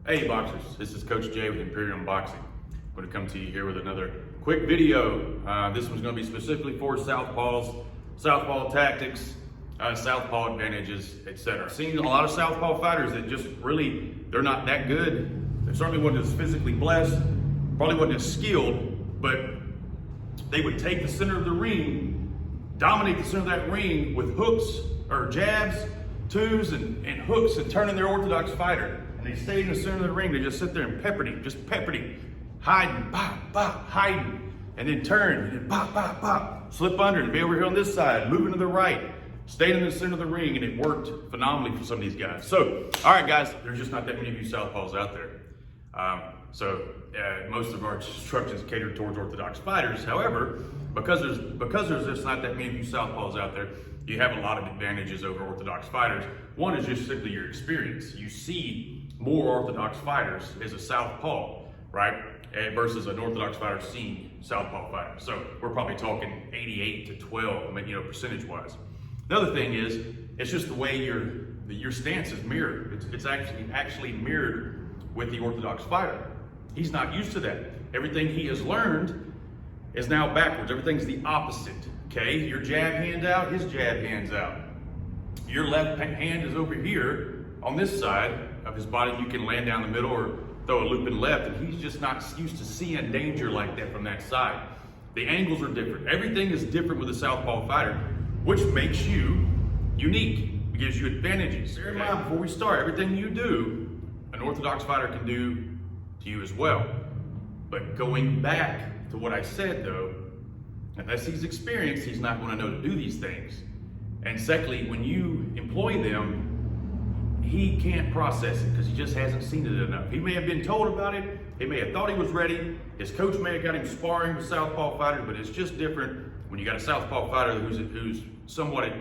Hey boxers, this is Coach Jay with Imperial Boxing. I'm going to come to you here with another quick video. This one's going to be specifically for Southpaws, Southpaw tactics, Southpaw advantages, etc. I've seen a lot of Southpaw fighters that just really, they're not that good. They certainly wasn't as physically blessed, probably wasn't as skilled, but they would take the center of the ring, dominate the center of that ring with hooks or jabs, twos and hooks, and turning their orthodox fighter. And they stayed in the center of the ring. They just sit there and peppered him, hiding, bop, bop, hiding, and then turn, and then bop, bop, bop, slip under, and be over here on this side, moving to the right, stayed in the center of the ring, and it worked phenomenally for some of these guys. So, all right, guys, there's just not that many of you Southpaws out there. Most of our instructions cater towards orthodox fighters. However, because there's just not that many of you Southpaws out there, you have a lot of advantages over orthodox fighters. One is just simply your experience. You see more orthodox fighters as a Southpaw, right? Versus an orthodox fighter seeing Southpaw fighters. So we're probably talking 88 to 12, percentage-wise. Another thing is, it's just the way your stance is mirrored. It's actually mirrored with the orthodox fighter. He's not used to that. Everything he has learned is now backwards. Everything's the opposite, okay? Your jab hand out, his jab hand's out. Your left hand is over here on this side of his body. You can land down the middle or throw a loop in left, and he's just not used to seeing danger like that from that side. The angles are different. Everything is different with a Southpaw fighter, which makes you unique. It gives you advantages. Bear in mind, before we start, everything you do, an orthodox fighter can do to you as well. But going back to what I said though, unless he's experienced, he's not going to know to do these things. And secondly, when you employ them, he can't process it because he just hasn't seen it enough. He may have been told about it, he may have thought he was ready, his coach may have got him sparring with Southpaw fighters, but it's just different when you got a Southpaw fighter who's somewhat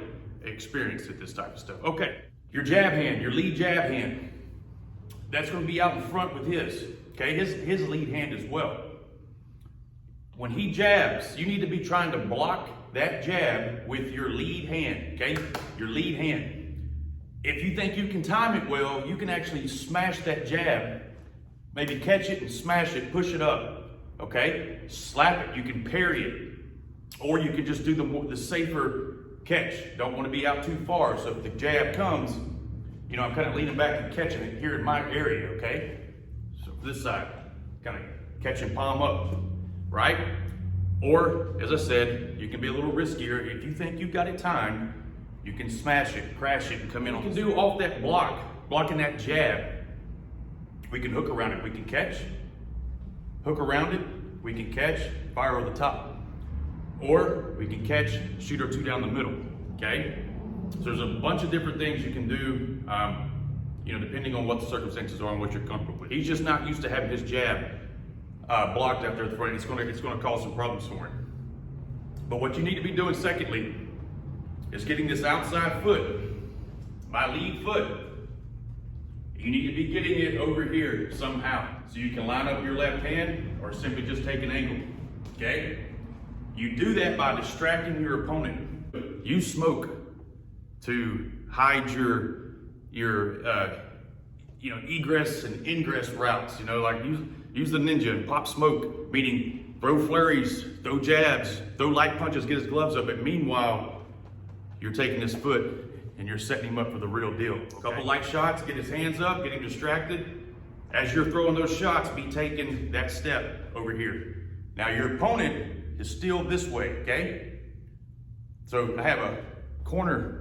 experienced at this type of stuff. Okay, your jab hand, your lead jab hand, that's going to be out in front with his, okay? His lead hand as well. When he jabs, you need to be trying to block that jab with your lead hand, okay? Your lead hand. If you think you can time it well, you can actually smash that jab, maybe catch it and smash it, push it up, okay? Slap it, you can parry it. Or you can just do the safer catch. Don't want to be out too far, so if the jab comes, I'm kind of leaning back and catching it here in my area, okay? So this side, kind of catching palm up, right? Or, as I said, you can be a little riskier. If you think you've got it timed, you can smash it, crash it, and come in. You can do off that blocking that jab. We can hook around it, we can catch. Hook around it, we can catch, fire over the top. Or we can catch, shoot or two down the middle, okay? So there's a bunch of different things you can do, depending on what the circumstances are and what you're comfortable with. He's just not used to having his jab blocked after the front. It's going to cause some problems for him. But what you need to be doing, secondly, is getting this outside foot, my lead foot. You need to be getting it over here somehow, so you can line up your left hand or simply just take an angle. Okay? You do that by distracting your opponent. Use smoke to hide your egress and ingress routes. Like use the ninja and pop smoke, meaning throw flurries, throw jabs, throw light punches, get his gloves up. But meanwhile, you're taking his foot and you're setting him up for the real deal. Okay. A couple light shots, get his hands up, get him distracted. As you're throwing those shots, be taking that step over here. Now your opponent is still this way, okay? So I have a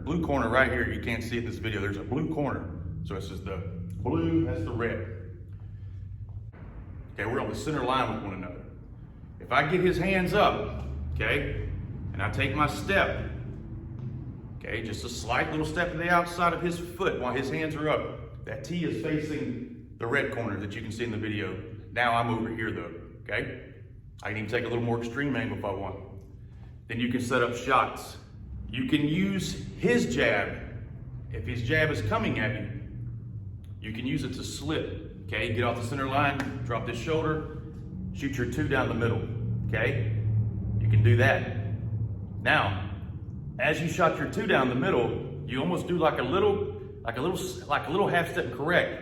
blue corner right here. You can't see it in this video. There's a blue corner. So this is the blue, that's the red. Okay, we're on the center line with one another. If I get his hands up, okay, and I take my step, okay, just a slight little step to the outside of his foot while his hands are up. That T is facing the red corner that you can see in the video. Now I'm over here though, okay? I can even take a little more extreme angle if I want. Then you can set up shots. You can use his jab. If his jab is coming at you, you can use it to slip, okay? Get off the center line, drop this shoulder, shoot your two down the middle, okay? You can do that. Now, as you shot your two down the middle, you almost do like a little half step correct.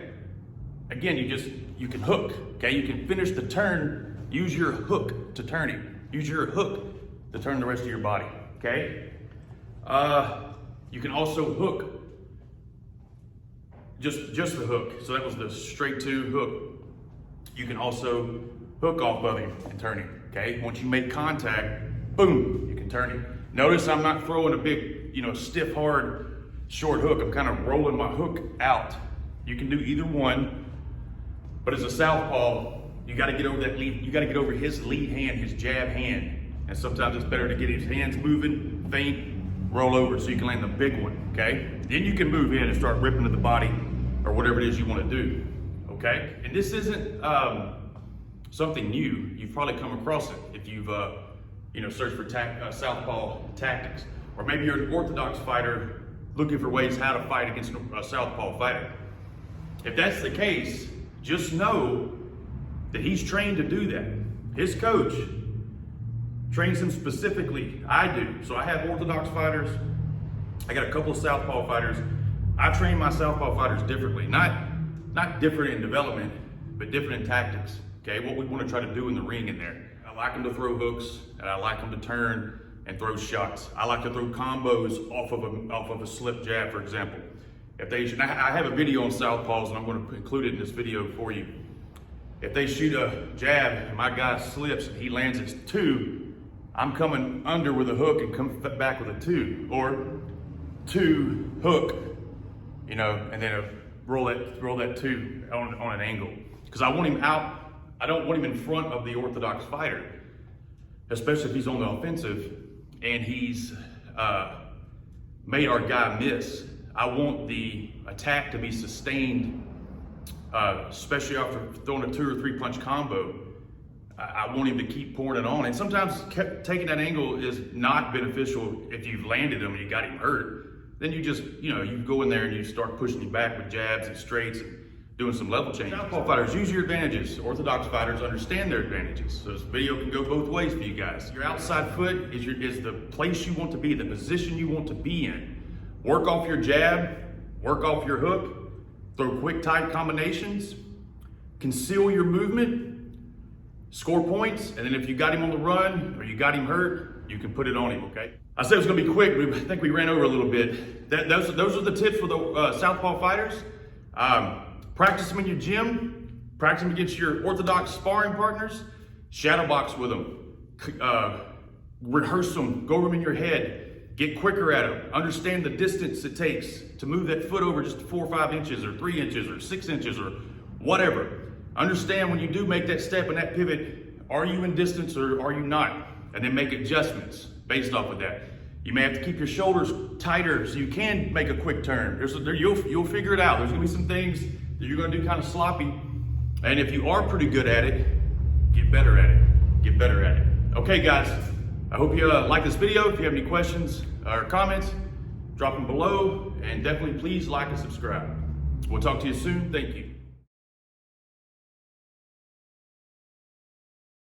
again, you can hook, okay? You can finish the turn, use your hook to turn it. Use your hook to turn the rest of your body, okay? You can also hook, just the hook. So that was the straight to hook. You can also hook off of him and turn him, okay? Once you make contact, boom, you can turn him. Notice I'm not throwing a big, stiff, hard, short hook. I'm kind of rolling my hook out. You can do either one, but as a southpaw, you got to get over that lead. You got to get over his lead hand, his jab hand. And sometimes it's better to get his hands moving, feint, roll over so you can land the big one, okay? Then you can move in and start ripping to the body or whatever it is you want to do, okay? And this isn't something new. You've probably come across it if you've searched for southpaw tactics. Or maybe you're an orthodox fighter looking for ways how to fight against a southpaw fighter. If that's the case, just know that he's trained to do that. His coach trains him specifically. I do. So I have orthodox fighters. I got a couple of southpaw fighters. I train my southpaw fighters differently. Not different in development, but different in tactics. Okay, what we want to try to do in the ring in there. I like them to throw hooks, and I like them to turn and throw shots. I like to throw combos off of a slip jab, for example. I have a video on southpaws, and I'm going to include it in this video for you. If they shoot a jab and my guy slips and he lands his 2, I'm coming under with a hook and come back with a 2, or 2 hook, and then roll that 2 on an angle. Because I want him out. I don't want him in front of the orthodox fighter, especially if he's on the offensive and he's made our guy miss. I want the attack to be sustained, especially after throwing a 2 or 3 punch combo. I want him to keep pouring it on. And sometimes taking that angle is not beneficial if you've landed him and you got him hurt. Then you just, you go in there and you start pushing him back with jabs and straights and doing some level changes. Southpaw fighters, use your advantages. Orthodox fighters understand their advantages. So this video can go both ways for you guys. Your outside foot is the place you want to be, the position you want to be in. Work off your jab, work off your hook, throw quick, tight combinations, conceal your movement, score points, and then if you got him on the run or you got him hurt, you can put it on him, okay? I said it was gonna be quick, but I think we ran over a little bit. Those are the tips for the southpaw fighters. Practice them in your gym, practice them against your orthodox sparring partners, shadow box with them, rehearse them, go over them in your head. Get quicker at them. Understand the distance it takes to move that foot over just 4 or 5 inches or 3 inches or 6 inches or whatever. Understand when you do make that step and that pivot, are you in distance or are you not? And then make adjustments based off of that. You may have to keep your shoulders tighter so you can make a quick turn. You'll figure it out. There's gonna be some things that you're gonna do kind of sloppy. And if you are pretty good at it, get better at it. Get better at it. Okay, guys. I hope you like this video. If you have any questions or comments, drop them below, and definitely please like and subscribe. We'll talk to you soon. Thank you.